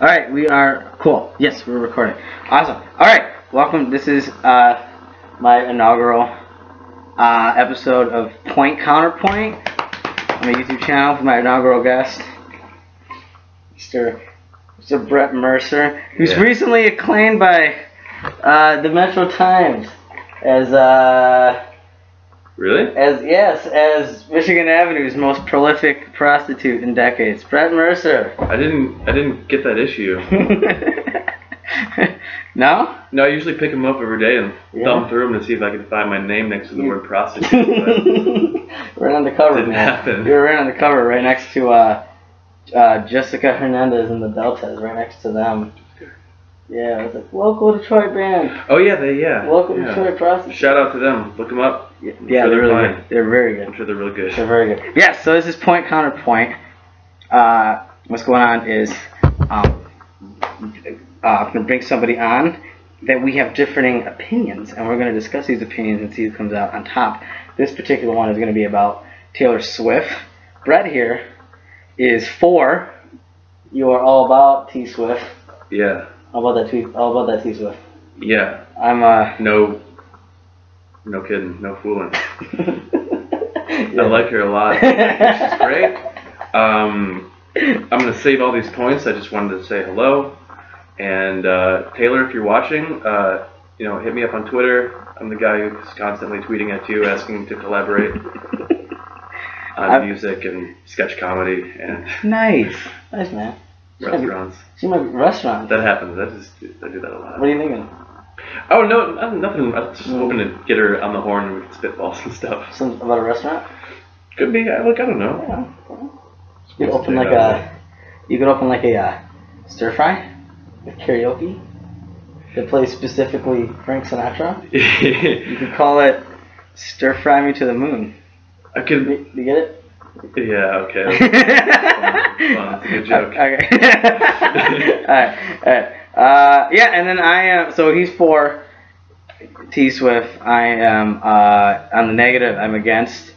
All right, we are cool. Yes, we're recording. Awesome. All right, welcome. This is my inaugural episode of Point Counterpoint on my YouTube channel for my inaugural guest, Mr. Brett Mercer, who's recently acclaimed by the Metro Times as Really? as Michigan Avenue's most prolific prostitute in decades. Brett Mercer. I didn't get that issue. No? No, I usually pick them up every day and thumb through them to see if I can find my name next to the word prostitute. Right on the cover, didn't man. happen. You're right on the cover, right next to Jessica Hernandez and the Deltas, right next to them. Yeah, it's like local Detroit band. Oh yeah, Local Detroit prostitute. Shout out to them. Look them up. Yeah, they're really good. They're very good. I'm sure they're really good. They're very good. Yeah, so this is Point Counterpoint. What's going on is I'm going to bring somebody on that we have differing opinions, and we're going to discuss these opinions and see who comes out on top. This particular one is going to be about Taylor Swift. Brett here is for. You are all about T Swift. Yeah. All about that T Swift. Yeah. I'm No kidding. No fooling. I like her a lot. She's great. I'm gonna save all these points. I just wanted to say hello. And Taylor, if you're watching, hit me up on Twitter. I'm the guy who's constantly tweeting at you, asking to collaborate on music and sketch comedy and nice man. Restaurants. She might be restaurants. That happens. I do that a lot. What are you thinking? Oh no, nothing. I'm just hoping to get her on the horn and we can spitballs and stuff. Something about a restaurant? Could be. I don't know. Yeah. You could open like a stir fry with karaoke that plays specifically Frank Sinatra. You could call it Stir Fry Me to the Moon. I could. You get it? Yeah. Okay. Fun. Good joke. Okay. All right. Yeah, and then I am. So he's for T Swift. I am on the negative. I'm against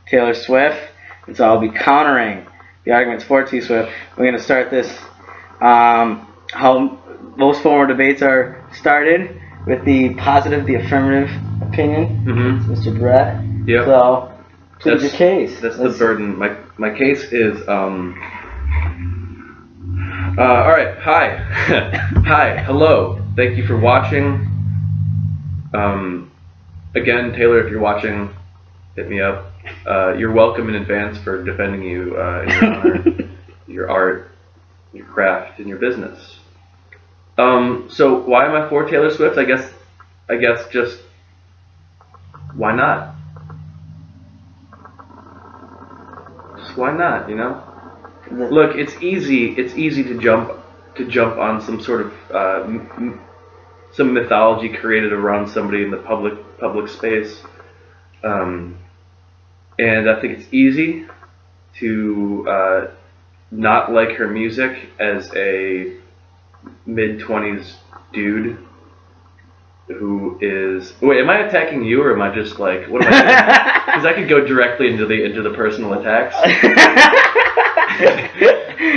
Taylor Swift, and so I'll be countering the arguments for T Swift. We're going to start this how most former debates are started with the positive, the affirmative opinion. Mm-hmm. Mr. Brett. Yep. So plead your case. That's the burden. My case is all right. Hi. Hi. Hello. Thank you for watching. Again, Taylor, if you're watching, hit me up. You're welcome in advance for defending you in your honor, your art, your craft, and your business. So why am I for Taylor Swift? I guess just why not? Just why not? You know. Look, it's easy to jump on some sort of some mythology created around somebody in the public space, and I think it's easy to not like her music as a mid-20s dude who is. Wait, am I attacking you or am I just like what am I doing? Because I could go directly into the personal attacks.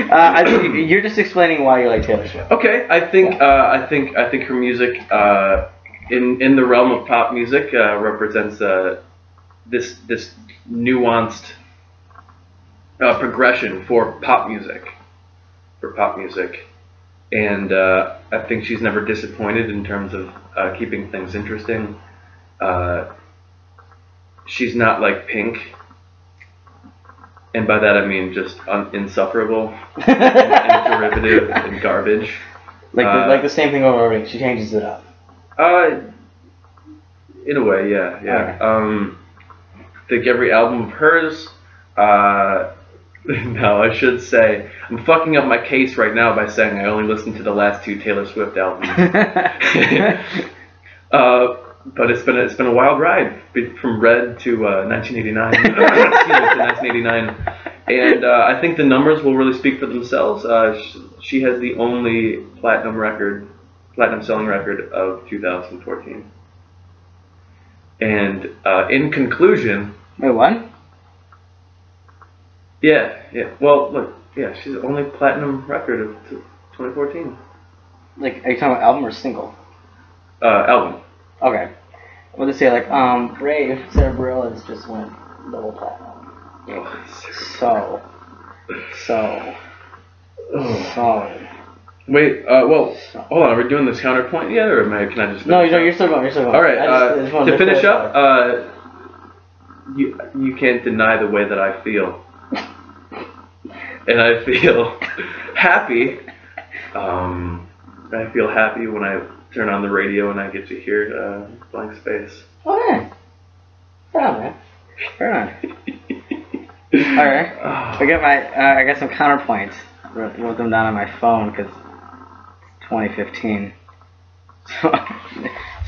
I think you're just explaining why you like Taylor Swift. Okay, I think her music in the realm of pop music represents this nuanced progression for pop music, and I think she's never disappointed in terms of keeping things interesting. She's not like Pink. And by that I mean just insufferable and derivative and garbage. Like the same thing over again. She changes it up. In a way, yeah. Okay. I think every album of hers. No, I should say I'm fucking up my case right now by saying I only listened to the last two Taylor Swift albums. But it's been a wild ride from Red to 1989. To 1989, and I think the numbers will really speak for themselves. She has the only platinum selling record of 2014. And in conclusion, wait, what? Yeah. Well, look, yeah, she's the only platinum record of 2014. Like, are you talking about album or single? Album. Okay. What did it say? Like, Brave, Cerebrillans just went double platinum. So. Wait, well, hold on. Are we doing this counterpoint yet, or can I just? No, you're still going. All right. To finish up, you can't deny the way that I feel, and I feel happy. I feel happy when I turn on the radio and I get to hear Blank Space. Oh yeah. Fair on, man. Fair on. All right. I got some counterpoints. Wrote them down on my phone because it's 2015. So,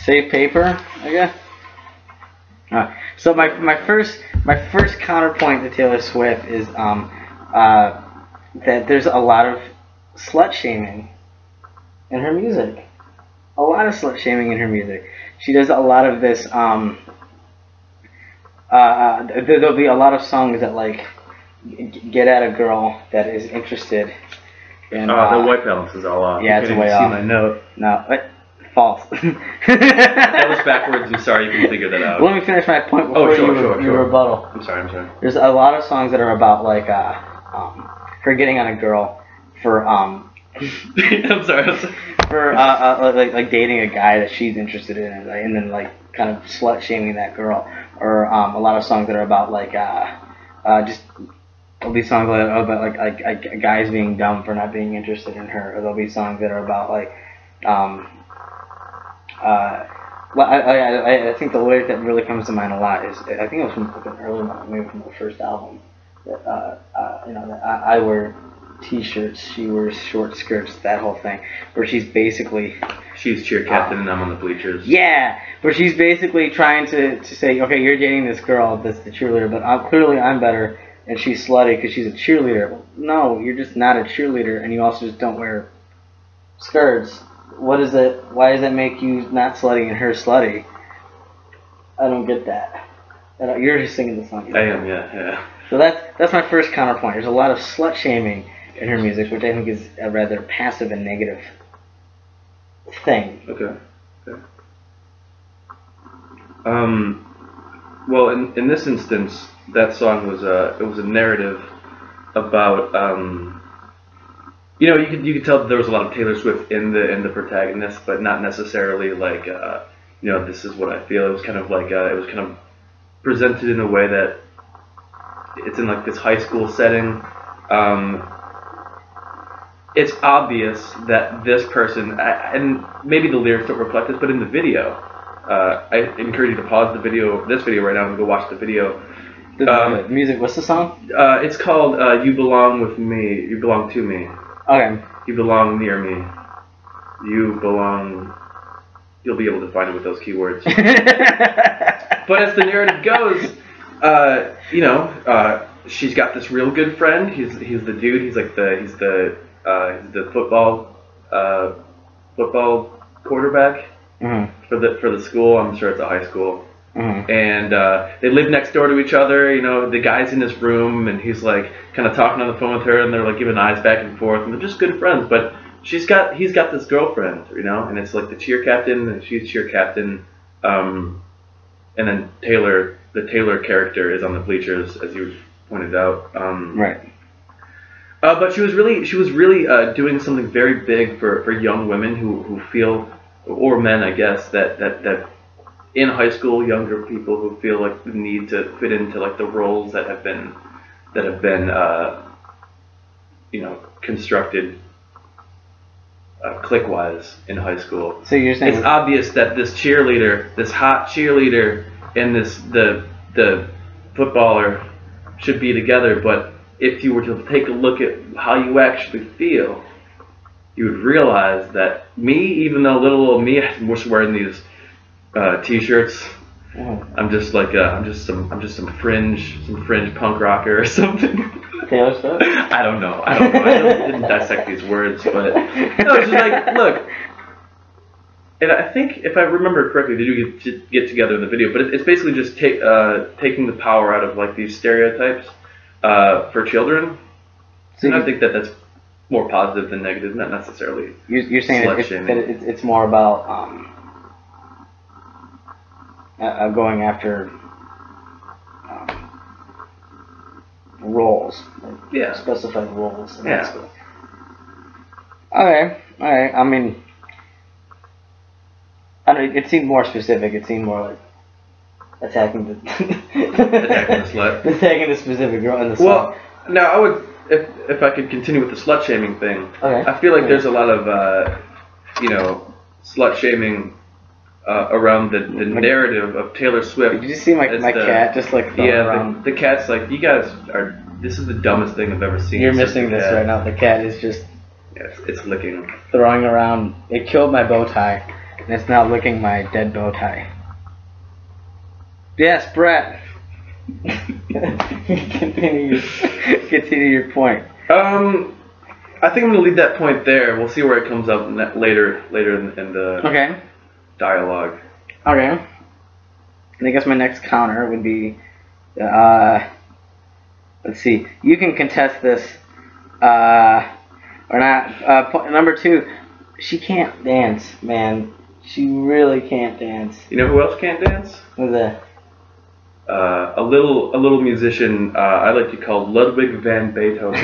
save paper, I guess. So my first counterpoint to Taylor Swift is that there's a lot of slut shaming in her music. A lot of slut shaming in her music. She does a lot of this. There'll be a lot of songs that like get at a girl that is interested in. The white balance is all off. Yeah, it's way off. See my note. No, false. That was backwards. I'm sorry. You can figure that out. Let me finish my point before you rebuttal. I'm sorry. There's a lot of songs that are about like her getting on a girl for I'm sorry. For like dating a guy that she's interested in, and then like kind of slut shaming that girl, or a lot of songs that are about like just there'll be songs about like guys being dumb for not being interested in her, or there'll be songs that are about like I think the lyric that really comes to mind a lot is, I think it was from an early one, maybe from the first album, that that I wear t-shirts, she wears short skirts, that whole thing, where she's cheer captain and I'm on the bleachers. Yeah, where she's basically trying to say, okay, you're dating this girl that's the cheerleader, but clearly I'm better and she's slutty because she's a cheerleader. Well, no, you're just not a cheerleader, and you also just don't wear skirts. What is it? Why does that make you not slutty and her slutty? I don't get that. You're just singing the song. I am, yeah. So that's my first counterpoint. There's a lot of slut shaming in her music, which I think is a rather passive and negative thing. Okay. Well, in this instance, that song was a narrative about you could tell that there was a lot of Taylor Swift in the protagonist, but not necessarily like this is what I feel. It was kind of like it was kind of presented in a way that it's in like this high school setting. It's obvious that this person, and maybe the lyrics don't reflect this, but in the video, I encourage you to pause this video right now and go watch the video. Music, what's the song? It's called You Belong With Me, You Belong To Me. Okay. You belong near me. You belong... You'll be able to find it with those keywords. But as the narrative goes, she's got this real good friend. He's the dude. He's the football quarterback for the school. I'm sure it's a high school. And they live next door to each other. The guy's in his room, and he's like kind of talking on the phone with her, and they're like giving eyes back and forth, and they're just good friends. But he's got this girlfriend, and it's like the cheer captain, and she's cheer captain, and then the Taylor character is on the bleachers, as you pointed out. Right. But she was really doing something very big for young women who feel, or men, I guess, that in high school, younger people who feel like the need to fit into like the roles that have been constructed clique-wise in high school. So you're saying it's obvious that this hot cheerleader, and the footballer should be together, but if you were to take a look at how you actually feel, you would realize that me, even though little old me, I'm just wearing these t-shirts. I'm just some fringe punk rocker or something. Taylor Swift? I don't know. I didn't dissect these words, but no, it's just like, look. And I think, if I remember correctly, they do get together in the video, but it's basically just taking the power out of like these stereotypes for children. And I think that's more positive than negative, not necessarily. You're saying it's more about going after roles, like specified roles. Yeah. Okay. All right. I mean, I don't. It seemed more specific. It seemed more like attacking the slut, attacking the specific girl in the slut. Well, now I would, if I could continue with the slut shaming thing. Okay. I feel like there's a lot of slut shaming around the narrative of Taylor Swift. Did you see my cat just like throwing around? The cat's like, you guys are. This is the dumbest thing I've ever seen. You're missing this right now. The cat is just. Yes, it's licking. Throwing around. It killed my bow tie, and it's now licking my dead bow tie. Yes, Brett. Continue your point. I think I'm gonna leave that point there. We'll see where it comes up later in the dialogue. Okay. And I guess my next counter would be, let's see. You can contest this, or not. Point number 2. She can't dance, man. She really can't dance. You know who else can't dance? Who's that? A little musician I like to call Ludwig van Beethoven.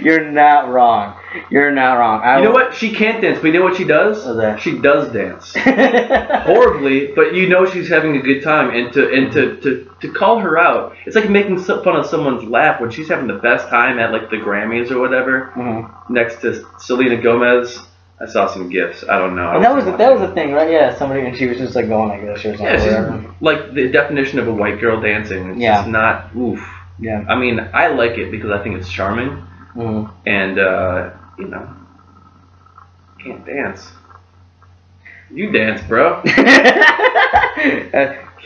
You're not wrong. You're not wrong. You know what? She can't dance, but you know what she does? What's that? She does dance. Horribly, but you know she's having a good time, and to call her out, it's like making fun of someone's laugh when she's having the best time at like the Grammys or whatever, next to Selena Gomez. I saw some gifs. I don't know. And that was the thing, right? Yeah, somebody, and she was just like going like this or something. Yeah, she's like the definition of a white girl dancing. It's just not oof. Yeah. I mean, I like it because I think it's charming, and can't dance. You dance, bro. You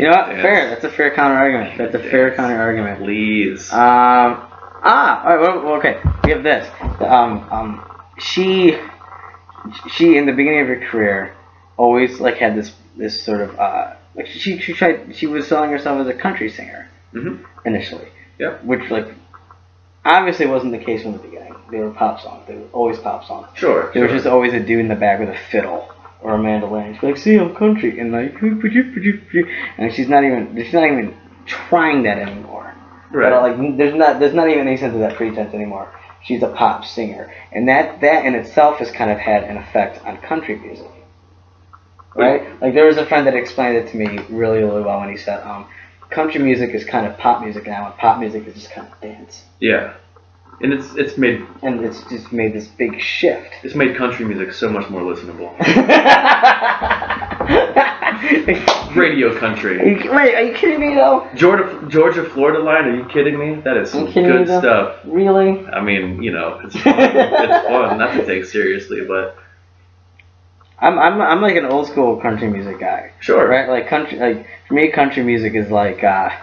know what? Fair. That's a fair counter argument. That's a fair counter argument. Please. All right. Well, okay. We have this. She in the beginning of her career always like had this sort of like she was selling herself as a country singer initially. Yeah. Which like obviously wasn't the case from the beginning. They were pop songs. They were always pop songs. Sure. There was just always a dude in the back with a fiddle or a mandolin. She's like, "See, I'm country," and like, and she's not even trying that anymore. Right. But like, there's not even any sense of that pretense anymore. She's a pop singer, and that in itself has kind of had an effect on country music, right? Like there was a friend that explained it to me really, really well when he said, country music is kind of pop music now, and pop music is just kind of dance. Yeah, and it's just made this big shift. It's made country music so much more listenable. Radio country. Are you kidding me though? Georgia Florida line. Are you kidding me? That is some good stuff. Really? I mean, it's fun. It's fun not to take seriously, but I'm like an old school country music guy. Sure. Right? Like for me, country music is like a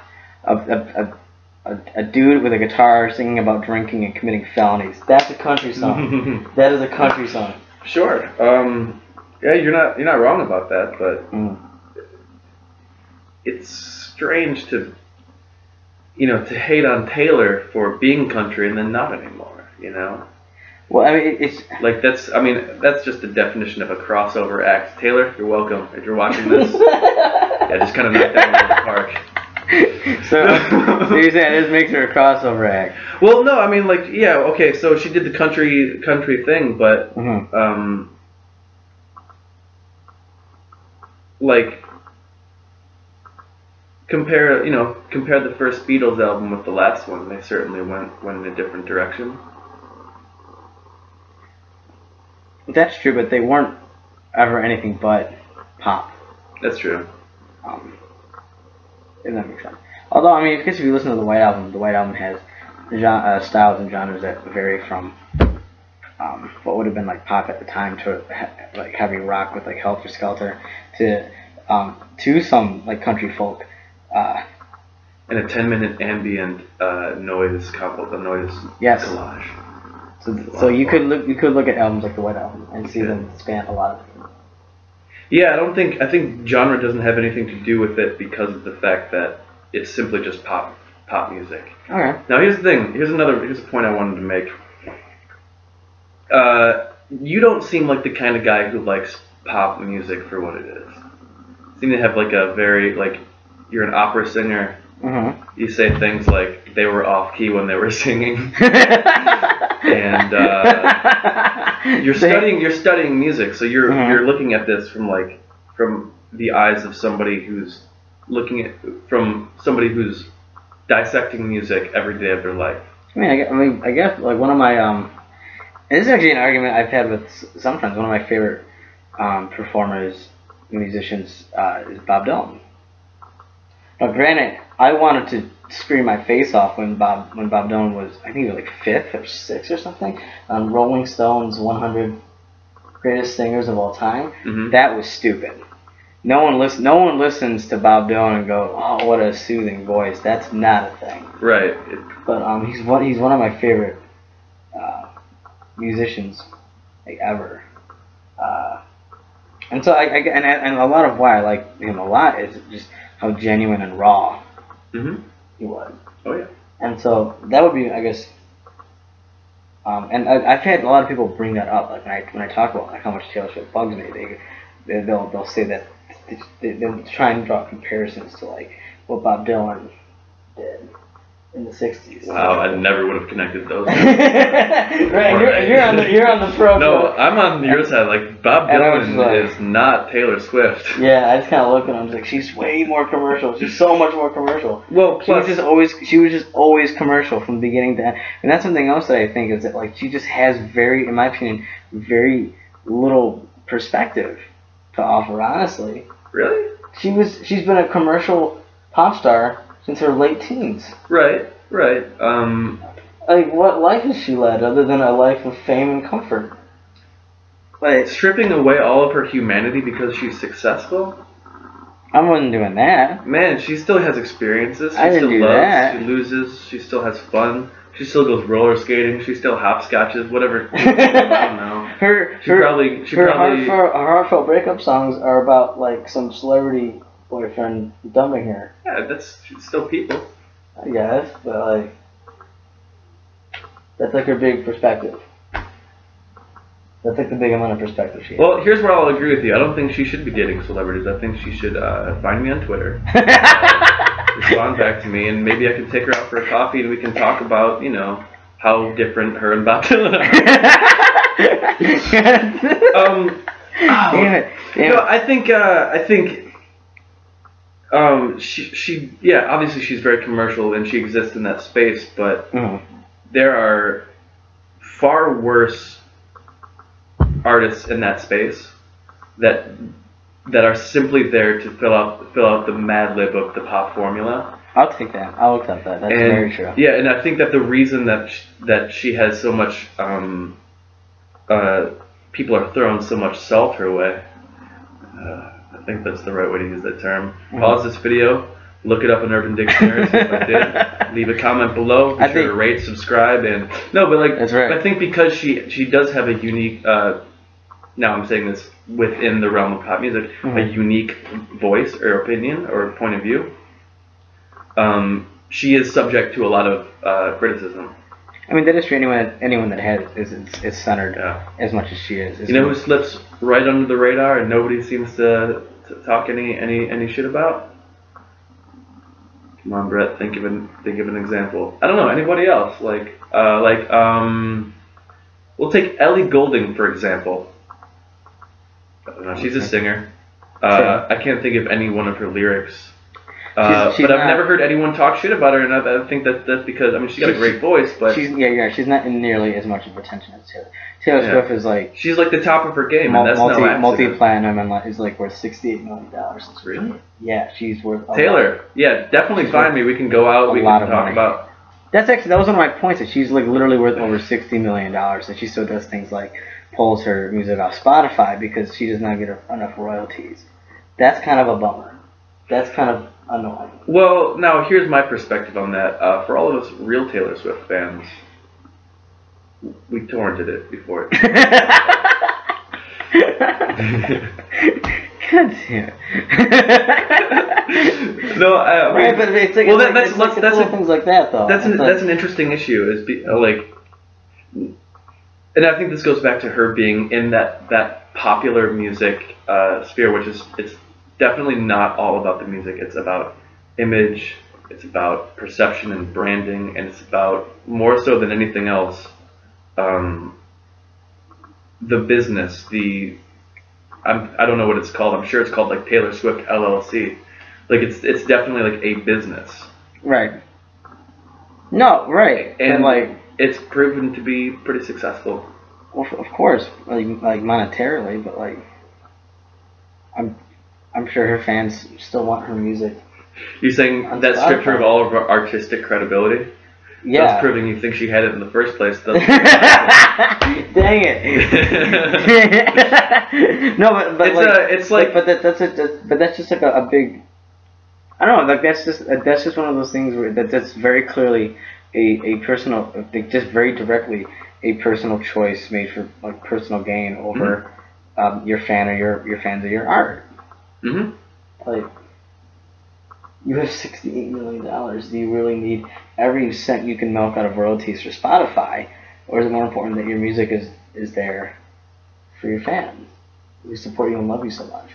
dude with a guitar singing about drinking and committing felonies. That's a country song. That is a country song. Sure. Yeah, you're not wrong about that, but it's strange to hate on Taylor for being country and then not anymore. Well, I mean, it's like that's just the definition of a crossover act. Taylor, you're welcome if you're watching this. Yeah, just kind of knocked that out of the park. So you're saying this makes her a crossover act? Well, no, I mean, like, yeah, okay, so she did the country thing, but like compare the first Beatles album with the last one. They certainly went in a different direction. That's true, but they weren't ever anything but pop. That's true. If that makes sense. Although, I mean, if you listen to the White Album has styles and genres that vary from what would have been like pop at the time to like heavy rock with like Helter Skelter to some like country folk. And a 10-minute ambient noise yes. collage. So you could look at albums like the White Album and see them span a lot of different. Yeah, I think genre doesn't have anything to do with it because of the fact that it's simply just pop music. Okay. Now here's the thing. Here's a point I wanted to make. You don't seem like the kind of guy who likes pop music for what it is. You seem to have like a very like you're an opera singer. Mm-hmm. You say things like they were off key when they were singing, and you're studying music, so you're looking at this from the eyes of somebody who's dissecting music every day of their life. I guess like one of my and this is actually an argument I've had with some friends. One of my favorite performers, musicians, is Bob Dylan. Now, granted, I wanted to scream my face off when Bob Dylan was, I think he was like 5th or 6th or something, on Rolling Stone's 100 Greatest Singers of All Time. Mm-hmm. That was stupid. No one listens to Bob Dylan and go, oh, what a soothing voice. That's not a thing. Right. But he's one of my favorite musicians like ever. And so and a lot of why I like him a lot is just how genuine and raw he was. Oh yeah. And so that would be, I guess. And I've had a lot of people bring that up, like when I talk about like how much Taylor Swift bugs me. They'll say that they'll try and draw comparisons to like what Bob Dylan did in the '60s. Wow, I never would have connected those. Right, you're on the pro. No, I'm on your side. Like Bob Dylan is not Taylor Swift. Yeah, I just kind of look at him. I was like, she's way more commercial. She's so much more commercial. Well, plus she was just always commercial from the beginning to end. And that's something else that I think is that like she just has in my opinion, very little perspective to offer. Honestly. Really? She's been a commercial pop star since her late teens. Right. Like, what life has she led other than a life of fame and comfort? Like, stripping away all of her humanity because she's successful? I wasn't doing that. Man, she still has experiences. She I didn't still do loves. that. She loses. She still has fun. She still goes roller skating. She still hopscotches. Whatever. I don't know. Her heartfelt breakup songs are about like some celebrity boyfriend dumping her. Yeah, that's still people. I guess, but like that's like her big perspective. That's like the big amount of perspective she has. Well, here's where I'll agree with you. I don't think she should be dating celebrities. I think she should find me on Twitter, respond back to me, and maybe I can take her out for a coffee and we can talk about, how different her and Bob Dylan are. Damn it. I think she obviously she's very commercial and she exists in that space, but there are far worse artists in that space that are simply there to fill out the Mad Lib of the pop formula. I'll take that. I'll accept that. That's very true. Yeah, and I think that the reason that she has so much people are throwing so much salt her way. I think that's the right way to use that term. Pause this video, look it up in Urban Dictionary, see if I did. Leave a comment below. Be sure to rate, subscribe, and that's right. I think because she does have a unique. Now I'm saying this within the realm of pop music, a unique voice or opinion or point of view. She is subject to a lot of criticism. I mean, that is true. Anyone that has is centered as much as she is. Who slips right under the radar and nobody seems to talk any shit about? Come on, Brett. Think of an example. I don't know. Anybody else? We'll take Ellie Goulding for example. I don't know. She's a singer. I can't think of any one of her lyrics. But I've never heard anyone talk shit about her, and I think that's because she's got a great voice, but she's not in nearly as much of attention as Taylor. Taylor Swift is like she's like the top of her game, and that's no accident. Multi-platinum and is like worth $68 million. Really? Yeah, she's worth. Taylor, definitely find me. We can go out. We can talk about. That was one of my points. That she's like literally worth over $60 million. That she still does things like pulls her music off Spotify because she does not get enough royalties. That's kind of a bummer. That's kind of annoying. Well, now here's my perspective on that. For all of us real Taylor Swift fans, we torrented it before it. God damn. No, right, but it's like, well, that's things like that though. That's an interesting issue. And I think this goes back to her being in that popular music sphere, which it's definitely not all about the music. It's about image. It's about perception and branding, and it's about, more so than anything else, the business. I don't know what it's called. I'm sure it's called like Taylor Swift LLC. Like it's definitely like a business. Right. No, right. And like it's proven to be pretty successful. Well, of course, like monetarily, but like I'm sure her fans still want her music. You're saying that stripped her of all of her artistic credibility? Yeah. That's proving you think she had it in the first place. Dang it. No, but that's just like a big. I don't know. Like that's just one of those things where that's very clearly a personal, like just very directly a personal choice made for like personal gain over your fan or your fans of your art. Mm-hmm. Like, you have $68 million. Do you really need every cent you can milk out of royalties for Spotify, or is it more important that your music is there for your fans who support you and love you so much,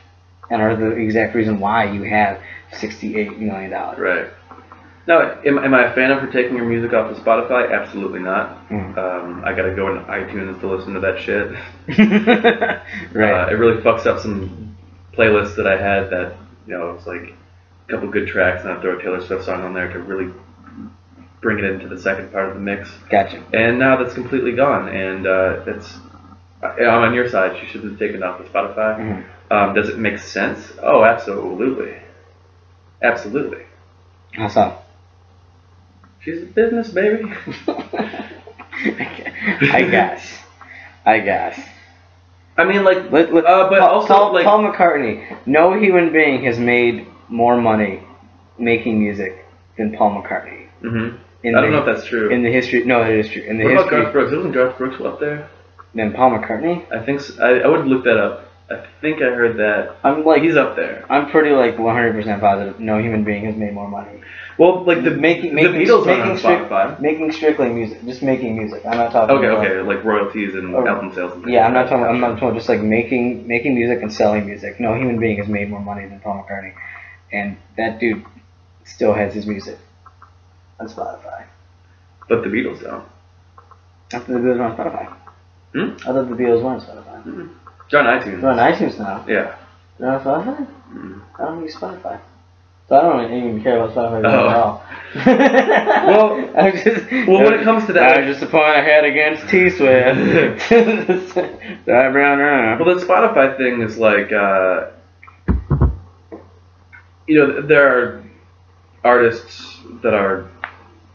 and are the exact reason why you have $68 million? Right. Now, am I a fan of her taking her music off of Spotify? Absolutely not. I gotta go into iTunes to listen to that shit. Right. It really fucks up some playlists that I had that, it's like a couple good tracks, and I throw a Taylor Swift song on there to really bring it into the second part of the mix. Gotcha. And now that's completely gone, and I'm on your side. She should have taken it off of Spotify. Mm-hmm. Does it make sense? Oh, absolutely. Absolutely. How so? She's a business, baby. I guess. I mean, like, but also, Paul McCartney. McCartney. No human being has made more money making music than Paul McCartney. Mm-hmm. I don't know if that's true. In the history, no, it is true. In the what history, about Garth Brooks? Wasn't Garth Brooks up there? Then Paul McCartney? I think so. I would look that up. I think I heard that. He's up there. I'm pretty 100% positive. No human being has made more money. Well, like the Beatles are on Spotify. Making strictly music, just making music. I'm not talking. Okay, like royalties and album sales. And yeah, I'm not talking just like making music and selling music. No human being has made more money than Paul McCartney, and that dude still has his music on Spotify. But the Beatles don't. I thought the Beatles were on Spotify. I thought the Beatles were on Spotify. They're on iTunes. They're on iTunes now. Yeah. They're on Spotify? I don't use Spotify. So I don't even care about Spotify at all. Well, when it comes to that, that was just a point I had against T-Swift. Well, the Spotify thing is like, there are artists that are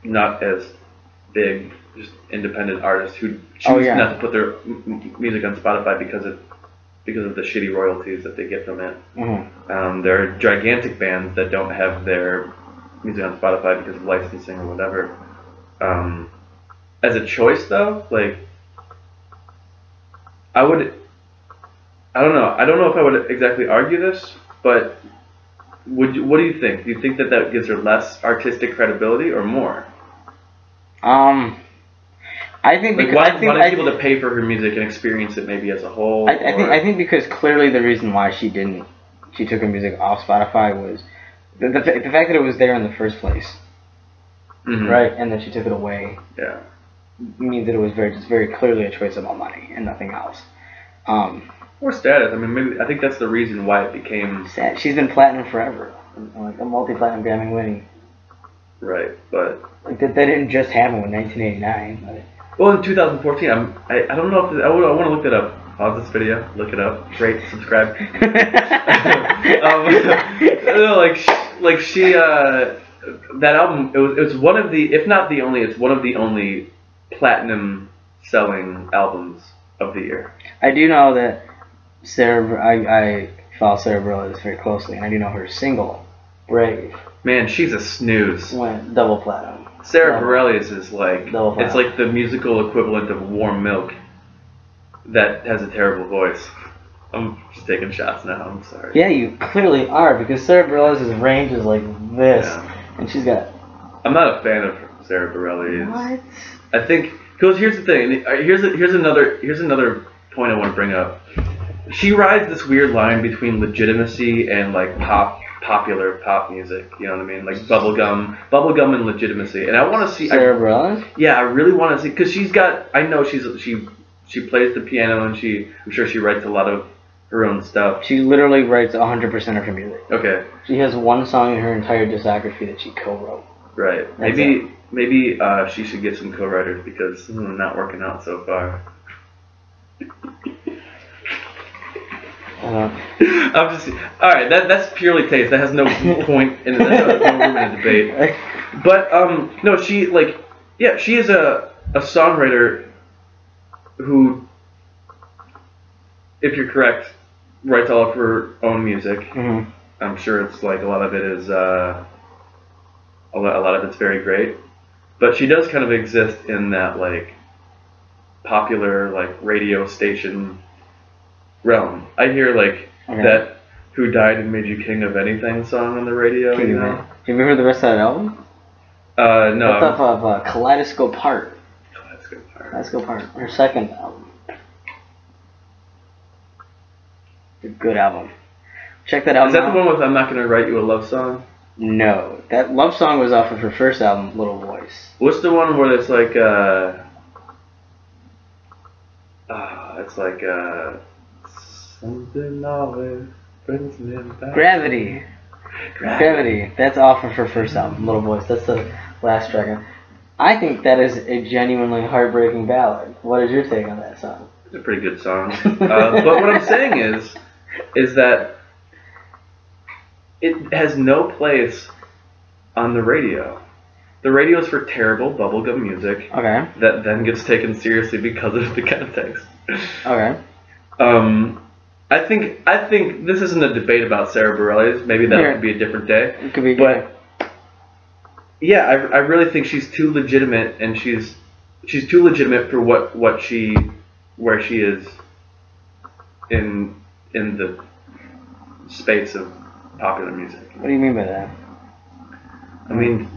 not as big, just independent artists who choose not to put their music on Spotify because of the shitty royalties that they get from it. Mm-hmm. There are gigantic bands that don't have their music on Spotify because of licensing or whatever. As a choice, though, I don't know. I don't know if I would exactly argue this, but what do you think? Do you think that gives her less artistic credibility or more? I think because why people to pay for her music and experience it maybe as a whole. I think because clearly the reason why she took her music off Spotify was the fact that it was there in the first place, right? And then she took it away. Yeah, means that it was very clearly a choice about money and nothing else. Or status. I mean, I think that's the reason why it became. She's been platinum forever, like a multi-platinum Grammy winning. Right, but that didn't just happen in 1989. Well, in 2014, I don't know if I want to look that up. Pause this video, look it up, rate, subscribe. She that album. It was one of the, if not the only, it's one of the only platinum selling albums of the year. I do know that I follow Sarah Bareilles very closely, and I do know her single, Brave. Man, she's a snooze. Went double platinum. Sarah Bareilles is it's like the musical equivalent of warm milk that has a terrible voice. I'm just taking shots now. I'm sorry. Yeah, you clearly are, because Sarah Bareilles' range is like this, and she's got. I'm not a fan of Sarah Bareilles. What? I think because here's the thing. Here's another point I want to bring up. She rides this weird line between legitimacy and like popular pop music. You know what I mean? Like bubblegum and legitimacy. And I want to see Sarah Bareilles. Yeah, I really want to see, because she's got. I know she plays the piano, and I'm sure she writes a lot of her own stuff. She literally writes 100% of her music. Okay. She has one song in her entire discography that she co-wrote. Right. Maybe she should get some co-writers, because not working out so far. I'm just all right. That's purely taste. That has no point in it. That's no room in a debate. But no, she is a songwriter who, if you're correct, writes all of her own music. Mm-hmm. I'm sure it's like a lot of it is a lot of it's very great, but she does kind of exist in that like popular like radio station realm. I hear like that "Who Died and Made You King of Anything" song on the radio. Have you ever heard the rest of that album? No. That's off of Kaleidoscope Heart. Kaleidoscope Heart. Her second album. It's a good album. Check that album out. Is that the one with "I'm Not Gonna Write You a Love Song"? No, that love song was off of her first album, Little Voice. What's the one where it's like something always brings me back. Gravity. That's off of her first album, Little Voice. That's the last track. I think that is a genuinely heartbreaking ballad. What is your take on that song? It's a pretty good song. But what I'm saying is that it has no place on the radio. The radio is for terrible bubblegum music. Okay. That then gets taken seriously because of the context. Okay. I think this isn't a debate about Sarah Bareilles. Maybe that could be a different day. It could be. But yeah, I really think she's too legitimate, and she's too legitimate for where she is in the space of popular music. What do you mean by that? I mean,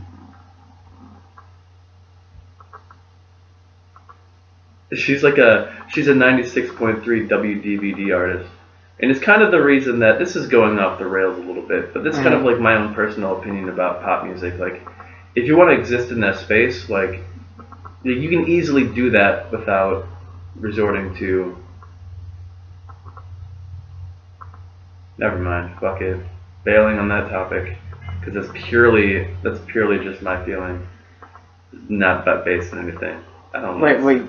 she's a 96.3 WDVD artist, and it's kind of the reason that this is going off the rails a little bit. But this is kind of like my own personal opinion about pop music. Like, if you want to exist in that space, like, you can easily do that without resorting to. Never mind. Fuck it. Bailing on that topic, because that's purely just my feeling, not that based on anything. I don't know. Wait,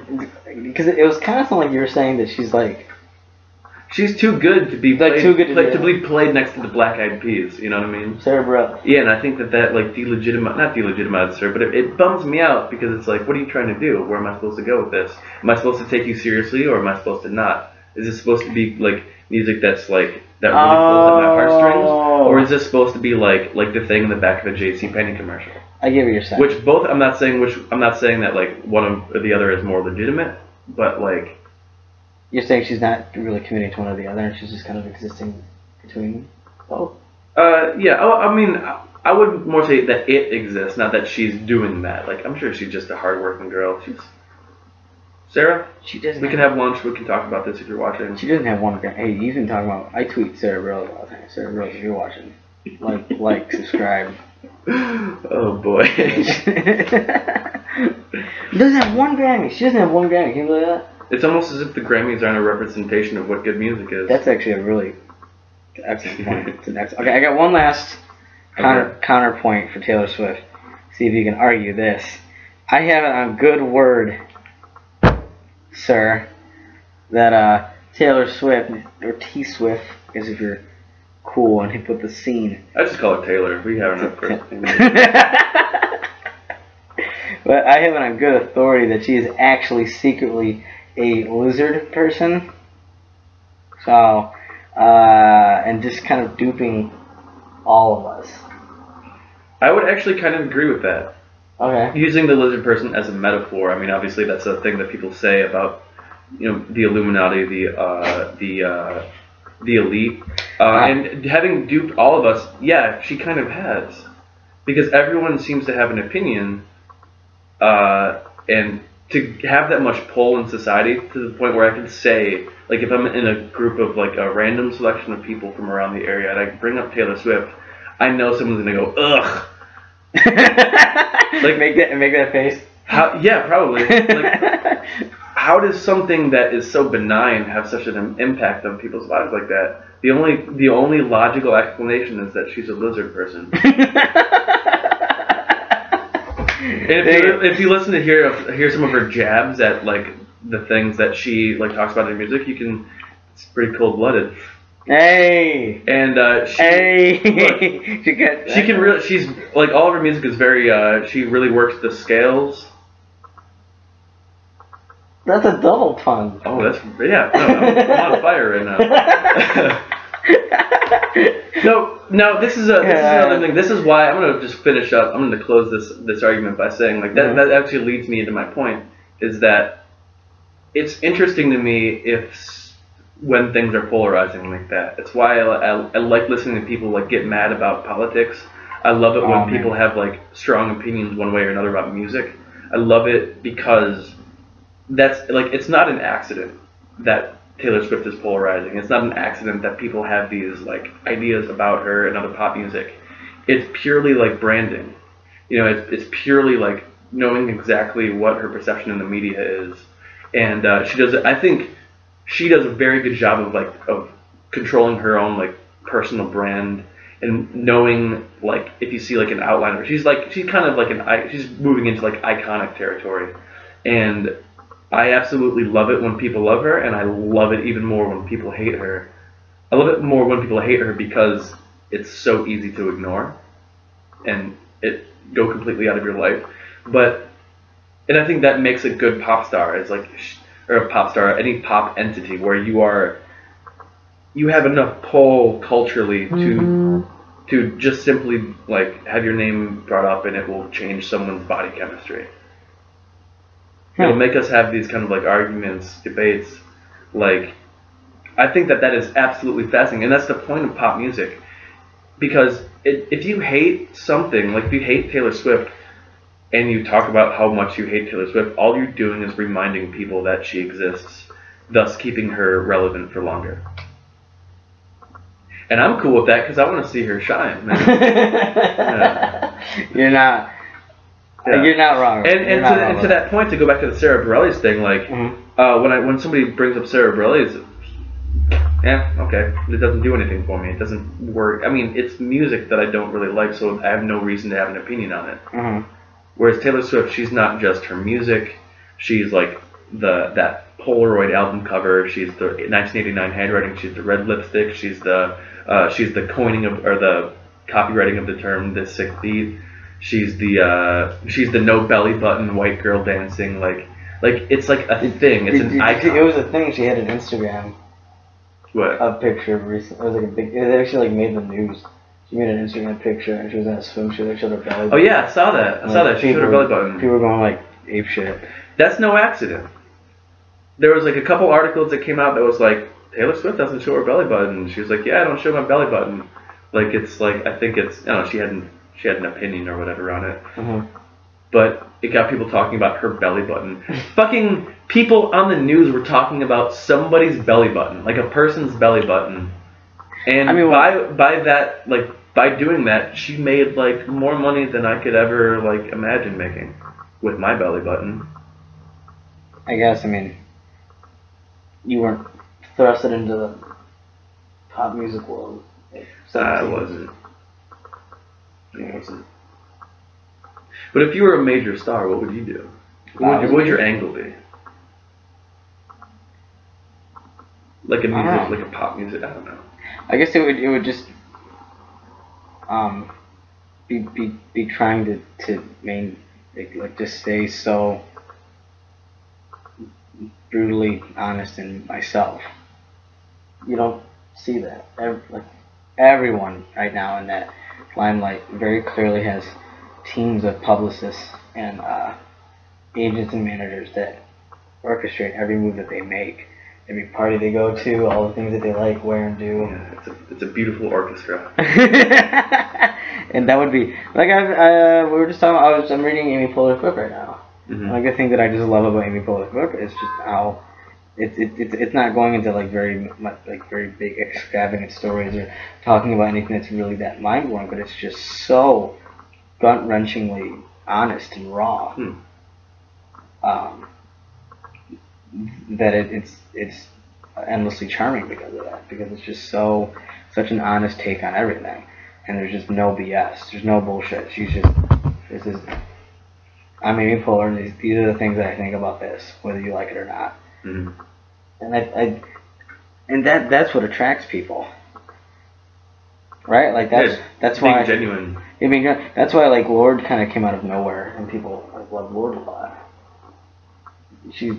because it was kind of something like you were saying that she's too good to be played, too good to be played next to the Black Eyed Peas. You know what I mean? Sarah Bareilles. Yeah, and I think that like not delegitimizes her, but it bums me out, because it's like, what are you trying to do? Where am I supposed to go with this? Am I supposed to take you seriously, or am I supposed to not? Is this supposed to be like music that's like that really pulls at my heartstrings, or is this supposed to be like the thing in the back of a JCPenney commercial? I get what you're saying. I'm not saying that like one or the other is more legitimate, but like you're saying she's not really committing to one or the other, and she's just kind of existing between both. Yeah. I mean, I would more say that it exists, not that she's doing that. Like, I'm sure she's just a hardworking girl. Sarah? She doesn't. We can have lunch. We can talk about this if you're watching. She doesn't have one. Hey, you can talk about. I tweet Sarah Bareilles all the time. Sarah Bareilles, if you're watching, like, subscribe. Oh boy. She doesn't have one Grammy. Can you believe that? It's almost as if the Grammys aren't a representation of what good music is. That's actually a really excellent point. Okay, I got one last counterpoint for Taylor Swift. See if you can argue this. I have it on good word, sir, that Taylor Swift, or T-Swift, because if you're cool and hip with the scene. I just call her Taylor. We have enough first name. But I have it on good authority that she is actually secretly a lizard person. So, and just kind of duping all of us. I would actually kind of agree with that. Okay. Using the lizard person as a metaphor. I mean, obviously that's a thing that people say about, the Illuminati, the the elite. And having duped all of us, yeah, she kind of has. Because everyone seems to have an opinion, and to have that much pull in society to the point where I can say, like, if I'm in a group of, like, a random selection of people from around the area and I bring up Taylor Swift, I know someone's going to go, ugh. Like, make that face? Yeah, probably. Like, how does something that is so benign have such an impact on people's lives like that? The only logical explanation is that she's a lizard person. If you listen to hear some of her jabs at like the things that she like talks about in music, it's pretty cold blooded. Hey. And she's like all of her music is very she really works the scales. That's a double pun. Oh, that's yeah. No, I'm on fire right now. No. This is another thing. This is why I'm gonna just finish up. I'm gonna close this argument by saying like that. That actually leads me into my point. Is that it's interesting to me when things are polarizing like that. It's why I like listening to people like get mad about politics. I love it when people have like strong opinions one way or another about music. I love it because that's like it's not an accident that Taylor Swift is polarizing. It's not an accident that people have these like ideas about her and other pop music. It's purely like branding. You know, it's purely like knowing exactly what her perception in the media is, and she does. I think she does a very good job of controlling her own like personal brand and knowing like if you see like an outline of her, she's kind of like she's moving into like iconic territory, and I absolutely love it when people love her, and I love it even more when people hate her. I love it more when people hate her because it's so easy to ignore and it go completely out of your life. And I think that makes a good pop star, or a pop star, any pop entity where you have enough pull culturally to just simply like have your name brought up and it will change someone's body chemistry. It'll make us have these kind of like arguments, debates. Like, I think that is absolutely fascinating, and that's the point of pop music. Because if you hate something, like if you hate Taylor Swift, and you talk about how much you hate Taylor Swift, all you're doing is reminding people that she exists, thus keeping her relevant for longer. And I'm cool with that because I want to see her shine, man. You're not. Yeah. You're not wrong. And to that point, to go back to the Sarah Bareilles thing, like when somebody brings up Sarah Bareilles, okay, it doesn't do anything for me. It doesn't work. I mean, it's music that I don't really like, so I have no reason to have an opinion on it. Whereas Taylor Swift, she's not just her music. She's like that Polaroid album cover. She's the 1989 handwriting. She's the red lipstick. She's the coining of or the copywriting of the term "the sick thief." She's the no belly button white girl dancing like it's like a thing. It's an icon. It was a thing. She had an Instagram. What? A picture of recent. It was like a big. It actually like made the news. She made an Instagram picture and she was in a swimsuit. She showed her belly button. Oh yeah, I saw that. She showed her belly button. People were going like ape shit. That's no accident. There was like a couple articles that came out that was like Taylor Swift doesn't show her belly button. She was like, yeah, I don't show my belly button. Like it's like I think it's I don't know. She had an opinion or whatever on it. But it got people talking about her belly button. Fucking people on the news were talking about somebody's belly button, like a person's belly button. And I mean, by doing that, she made like more money than I could ever like imagine making with my belly button. I guess, I mean, you weren't thrusted into the pop music world. I wasn't. But if you were a major star, what would you do? What would your angle be? Like a music, like a pop music. I don't know. I guess it would just be trying to just stay so brutally honest in myself. You don't see that. Everyone right now in that limelight very clearly has teams of publicists and agents and managers that orchestrate every move that they make. every party they go to, all the things that they like, wear, and do. Yeah, it's a beautiful orchestra. And that would be like we were just talking about, I'm reading Amy Poehler's book right now. Mm-hmm. And like the thing that I just love about Amy Poehler's book is just how it's not going into like very big extravagant stories or talking about anything that's really that mind blowing, but it's just so gut wrenchingly honest and raw. That it's endlessly charming because of that, because it's just such an honest take on everything, and there's just no BS, there's no bullshit. I'm Amy Poehler, and these are the things that I think about this, whether you like it or not. Mm-hmm. And that's what attracts people, right? Like that's why genuine. That's why like Lorde kind of came out of nowhere, and people like love Lorde a lot. She's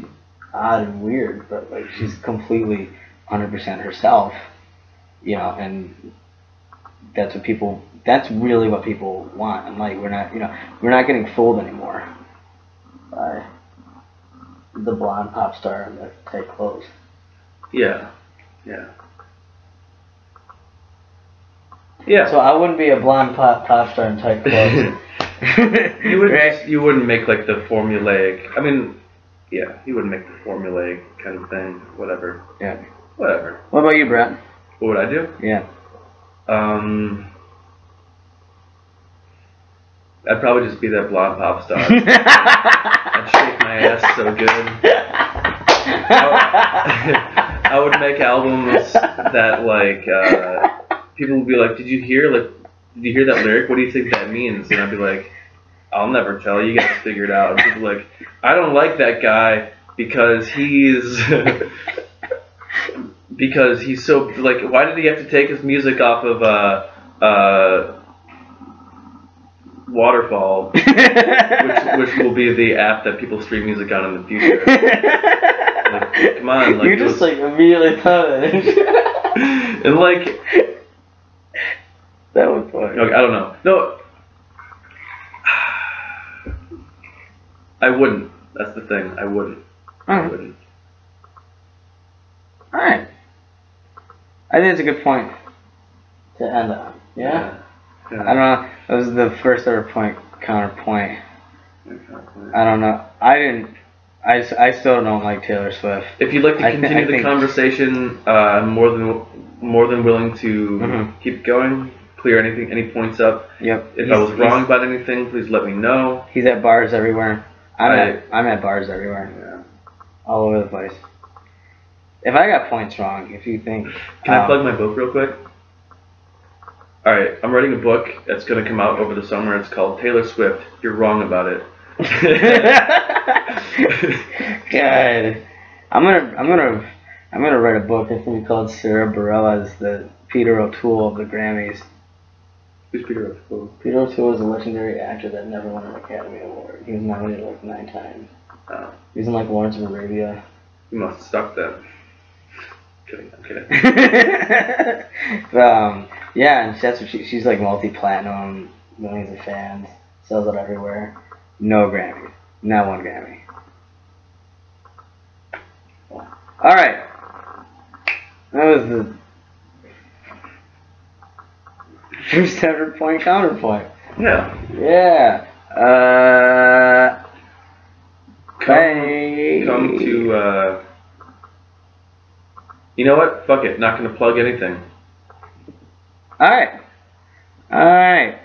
odd and weird, but like she's completely 100% herself, and that's really what people want. And like we're not getting fooled anymore by the blonde pop star in the tight clothes. Yeah. So I wouldn't be a blonde pop star in tight clothes. You wouldn't make like the formulaic. I mean, yeah, you wouldn't make the formulaic kind of thing. Whatever. Yeah. Whatever. What about you, Brett? What would I do? Yeah. I'd probably just be that blonde pop star. I'd shake my ass so good. I would make albums that like people would be like, did you hear that lyric? What do you think that means? And I'd be like, I'll never tell you. You guys figure it out. And people are like, I don't like that guy because he's so like. Why did he have to take his music off of Waterfall, which will be the app that people stream music on in the future? Like, come on, like you just like immediately thought of it. And like that was funny. Okay, I don't know. No, I wouldn't. That's the thing. I wouldn't. I wouldn't. All right. I think it's a good point to end on. Yeah. I don't know. That was the first ever point counterpoint. I don't know. I still don't like Taylor Swift. If you'd like to continue the conversation, I'm more than willing to keep going. Clear any points up. Yep. If I was wrong about anything, please let me know. He's at bars everywhere. I'm at bars everywhere. Yeah. All over the place. If I got points wrong, if you think... Can I plug my book real quick? Alright, I'm writing a book that's going to come out over the summer. It's called Taylor Swift, You're Wrong About It. God. I'm gonna write a book. It's going to be called Sarah Bareilles, the Peter O'Toole of the Grammys. Who's Peter O'Toole? Peter O'Toole is a legendary actor that never won an Academy Award. He was nominated like 9 times. Oh. He was in like Lawrence of Arabia. You must have stuck then. I'm kidding. Yeah, and that's what she's like multi-platinum, millions of fans, sells it everywhere. No Grammy. Not one Grammy. Alright. That was the first ever point counterpoint. Yeah. Yeah. Come to you know what? Fuck it. Not gonna plug anything. Alright. Bye.